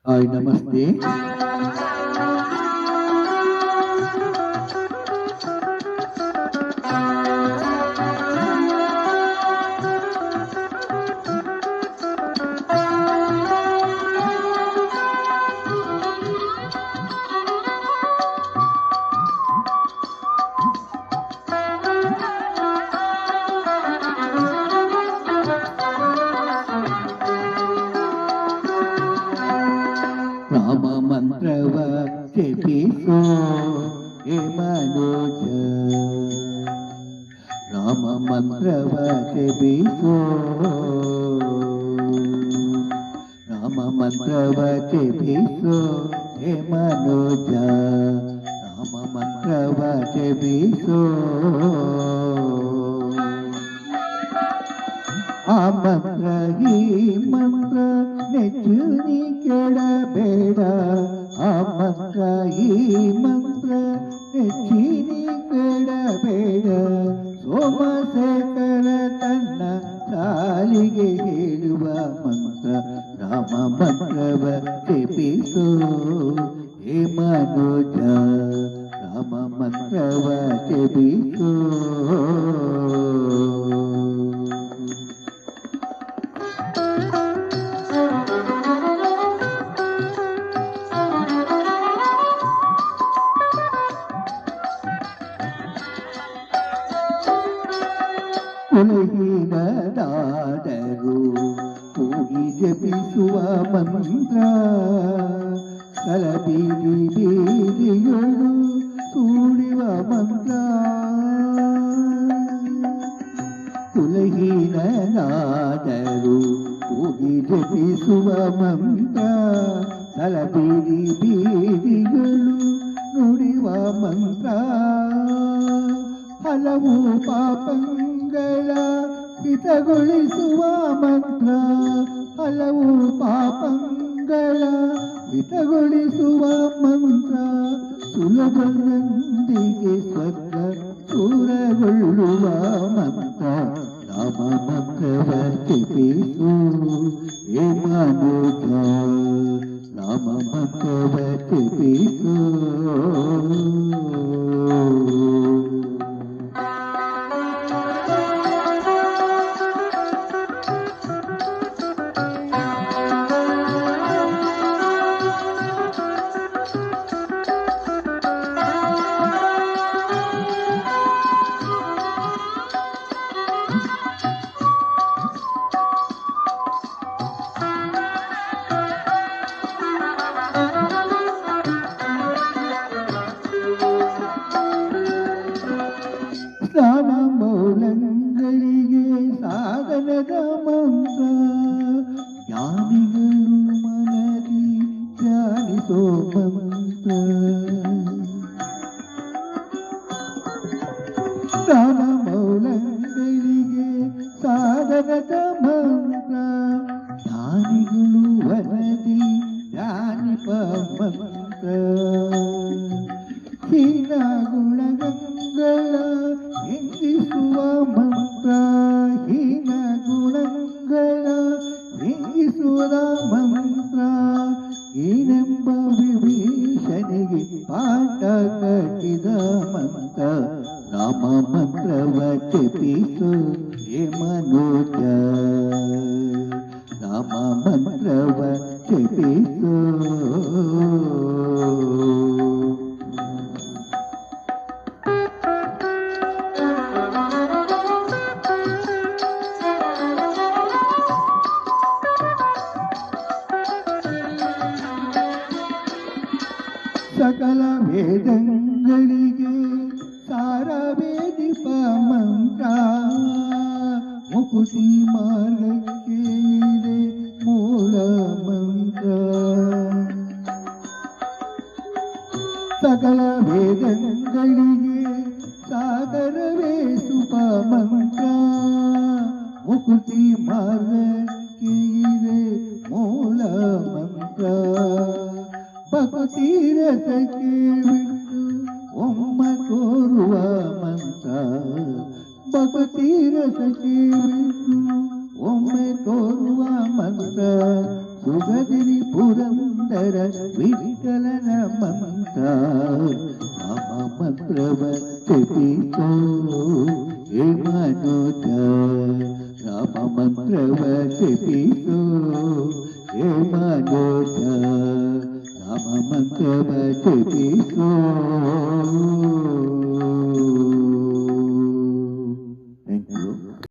Hi ನಮಸ್ತೆ. ರಾಮ ಮಂತ್ರವ ಜಪಿಸೋ ಹೇ ಮನೋಜ, ರಾಮ ಮಂತ್ರವ ಜಪಿಸೋ, ರಾಮ ಮಂತ್ರವ ಜಪಿಸೋ ಹೇ ಮನೋಜ, ರಾಮ ಮಂತ್ರವ ಜಪಿಸೋ. ಆ ಮಂತ್ರ ಈ ಮಂತ್ರ ನೆಚ್ಚು ನೀ ಕೆಡಬೇಡ, ಆ ಮಂತ್ರ ಈ ಮಂತ್ರ ನೆಚ್ಚಿ ನೀ ಕೆಡಬೇಡ. ಸೋಮಶೇಖರ ತನ್ನ ಸಾಲಿಗೆ ಹೇಳುವ ಮಂತ್ರ ರಾಮ ಮಂತ್ರವ ಜಪಿಸೋ ಹೇ ಮನೋಜ, ರಾಮ ಮಂತ್ರವ ಜಪಿಸೋ. ಕುಲಹೀನದಾದರೂ ಕೂಗಿ ಜಪಿಸುವ ಮಂತ್ರ, ಕಲಬೀದಿ ಬೀದಿಗಳು ಸೂಡುವ ಮಂತ್ರ. ಕುಲಹೀನದಾದರೂ ಕೂಗಿ ಜಪಿಸುವ ಮಂತ್ರ, ಕಲಬೀದಿ ಬೀದಿಗಳು ನುಡಿವ ಮಂತ್ರ. ಹಲವು ಪಾಪಂಗಳ ಹಿತಗೊಳಿಸುವ ಮಂತ್ರ, ಹಲವು ಪಾಪಂಗಳ ಹಿತಗೊಳಿಸುವ ಮಂತ್ರ. ಸುಲಭದೊಂದಿಗೆ ಸ್ವರ್ಗ ದೂರಗೊಳ್ಳುವ ಮಂತ್ರ ರಾಮ ಮಂತ್ರವ ಜಪಿಸೋ ಹೇ ಮನೋಜ, ರಾಮ ಮಂತ್ರವ ಜಪಿಸೋ. ಸ್ನಾನ ಮೌಲಂಗಳಿಗೆ ಸಾಧನದ ಮಂತ್ರ, ಜ್ಞಾನಿಗಳು ಮನದಿ ಧ್ಯಾನಿಸೋ ಮಂತ್ರ. ಸ್ನಾನ ಮೌಲಂಗಳಿಗೆ ಸಾಧನದ ಮಂತ್ರ, ಜ್ಞಾನಿಗಳು ಮನದಿ ಧ್ಯಾನಿಪ ಮಂತ್ರ. ಹೀನ ಗುಣಗಳ ಹೆಂಗಿಸುವ ಮಂತ್ರ, ಹೀನ ಗುಣಗಳ ಹೆಂಗಿಸುವ ಮಂತ್ರ. ಏನೆಂಬ ವಿಭೀಷಣಿಗೆ ಪಾಠ ಕಟ್ಟಿದ ಮಂತ್ರ ರಾಮ ಮಂತ್ರವ ಜಪಿಸೋ ಹೇ ಮನೋಜ, ರಾಮ ಮಂತ್ರವ ಜಪಿಸೋ. ಸಕಲ ವೇದಗಳಿಗೆ ಸಾರವೇದಿಪ ಮಂತ್ರ, ಮುಕುತಿ ಮಾರ್ಗಕ್ಕೆ ಇದೆ ಮೂಲ ಮಂತ್ರ. ಸಕಲ ವೇದಗಳಿಗೆ ಸಾಗರವೇ ಸುಪ ಮಂತ್ರ, ಮುಕುತಿ ಮಾರ್ಗಕ್ಕೆ ಇದೆ ಮೂಲ ಮಂತ್ರ. ಭಕ್ತಿ ರಸಕ್ಕೆ ಬಿಟ್ಟು ಒಮ್ಮ ತೋರುವ ಮಂತ್ರ, ಭಕ್ತಿ ರಸಕ್ಕೆ ಬಿಟ್ಟು ಒಮ್ಮೆ ತೋರುವ ಮಂತ್ರ. ಸುಗದಿರಿ ಪುರಂದರ ಸುಂದರ ವಿಠಲನ ಮಂತ್ರ ರಾಮ ಮಂತ್ರವ ಜಪಿಸೋ ಹೇ ಮನೋಜ ರಾಮ ಮಂತ್ರವ ಜಪಿಸೋ ಹೇ ಮನೋಜ ರಾಮ ಮಂತ್ರವ ಜಪಿಸೋ